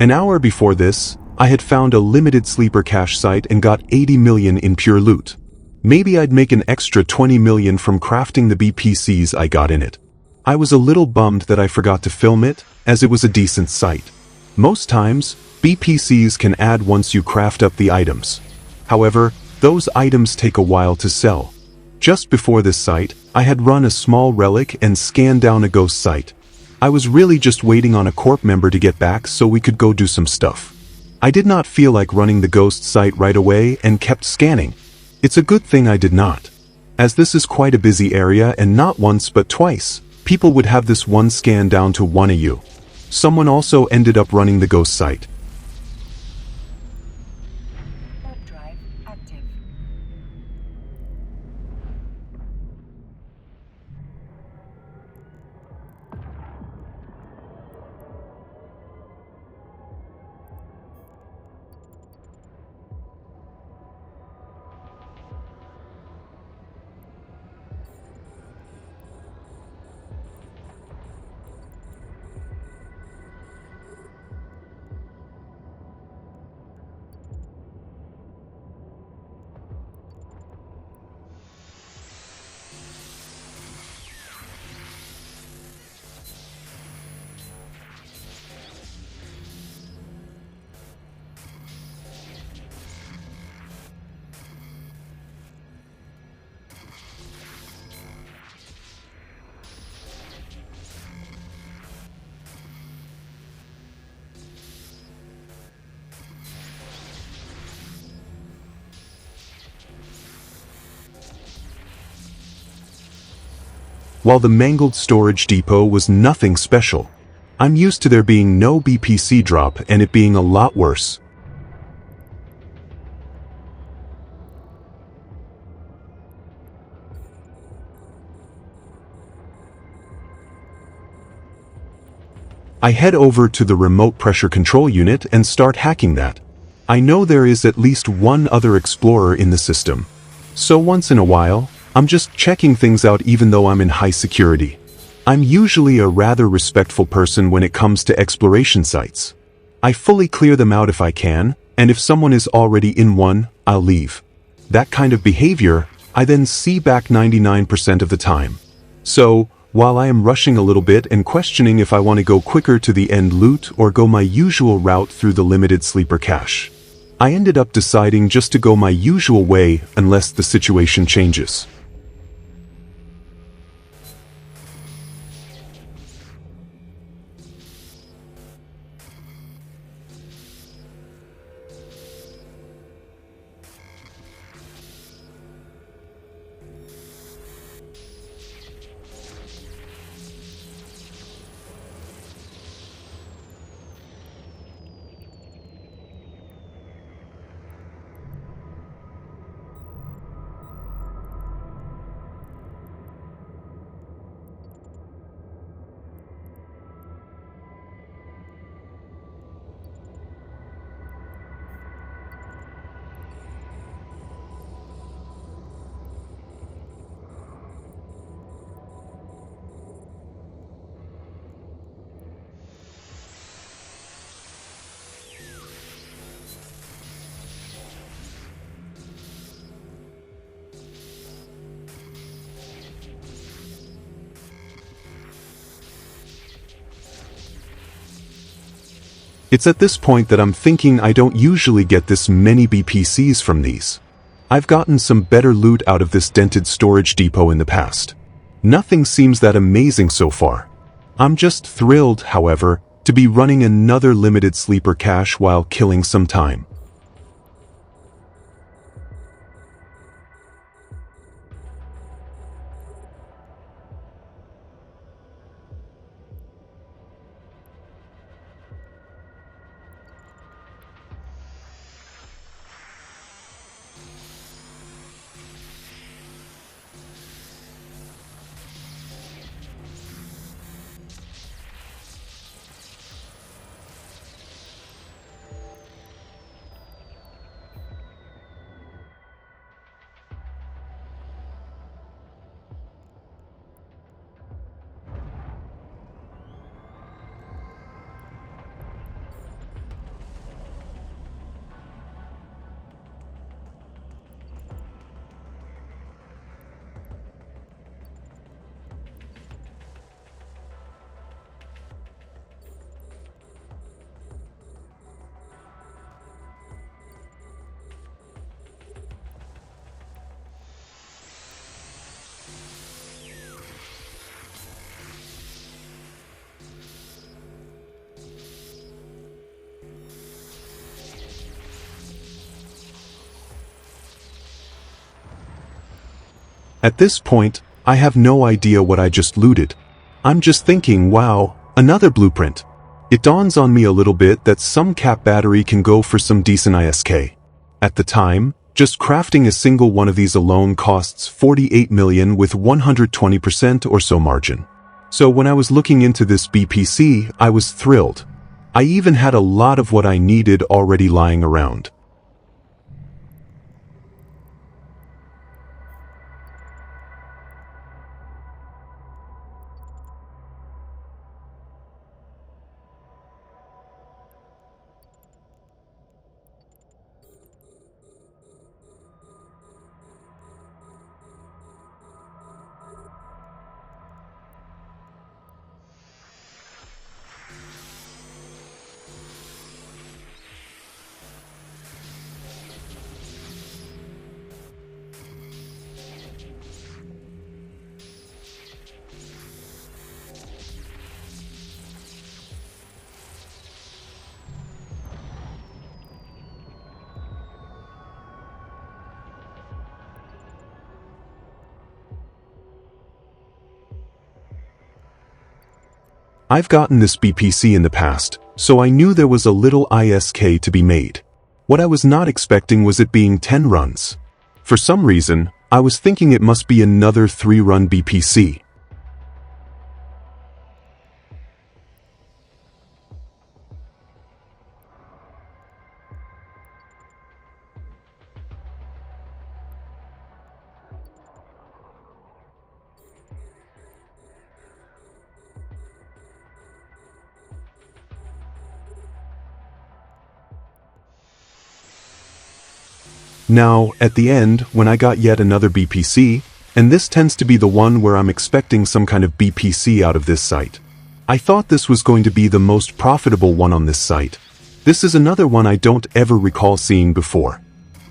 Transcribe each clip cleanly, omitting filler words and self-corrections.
An hour before this, I had found a limited sleeper cache site and got 80 million in pure loot. Maybe I'd make an extra 20 million from crafting the BPCs I got in it. I was a little bummed that I forgot to film it, as it was a decent site. Most times, BPCs can add once you craft up the items. However, those items take a while to sell. Just before this site, I had run a small relic and scanned down a ghost site. I was really just waiting on a corp member to get back so we could go do some stuff. I did not feel like running the ghost site right away and kept scanning. It's a good thing I did not. As this is quite a busy area and not once but twice, people would have this one scan down to 1 AU. Someone also ended up running the ghost site. While the mangled storage depot was nothing special, I'm used to there being no BPC drop and it being a lot worse. I head over to the remote pressure control unit and start hacking that. I know there is at least one other explorer in the system, so once in a while, I'm just checking things out even though I'm in high security. I'm usually a rather respectful person when it comes to exploration sites. I fully clear them out if I can, and if someone is already in one, I'll leave. That kind of behavior, I then see back 99% of the time. So, while I am rushing a little bit and questioning if I want to go quicker to the end loot or go my usual route through the limited sleeper cache, I ended up deciding just to go my usual way unless the situation changes. It's at this point that I'm thinking I don't usually get this many BPCs from these. I've gotten some better loot out of this dented storage depot in the past. Nothing seems that amazing so far. I'm just thrilled, however, to be running another limited sleeper cache while killing some time. At this point, I have no idea what I just looted. I'm just thinking, wow, another blueprint. It dawns on me a little bit that some cap battery can go for some decent ISK. At the time, just crafting a single one of these alone costs 48 million with 120% or so margin. So when I was looking into this BPC, I was thrilled. I even had a lot of what I needed already lying around. I've gotten this BPC in the past, so I knew there was a little ISK to be made. What I was not expecting was it being 10 runs. For some reason, I was thinking it must be another 3-run BPC. Now, at the end, when I got yet another BPC, and this tends to be the one where I'm expecting some kind of BPC out of this site. I thought this was going to be the most profitable one on this site. This is another one I don't ever recall seeing before.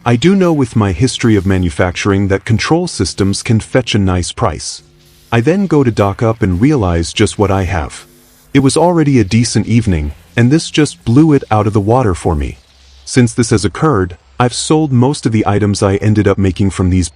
I do know with my history of manufacturing that control systems can fetch a nice price. I then go to dock up and realize just what I have. It was already a decent evening, and this just blew it out of the water for me. Since this has occurred, I've sold most of the items I ended up making from these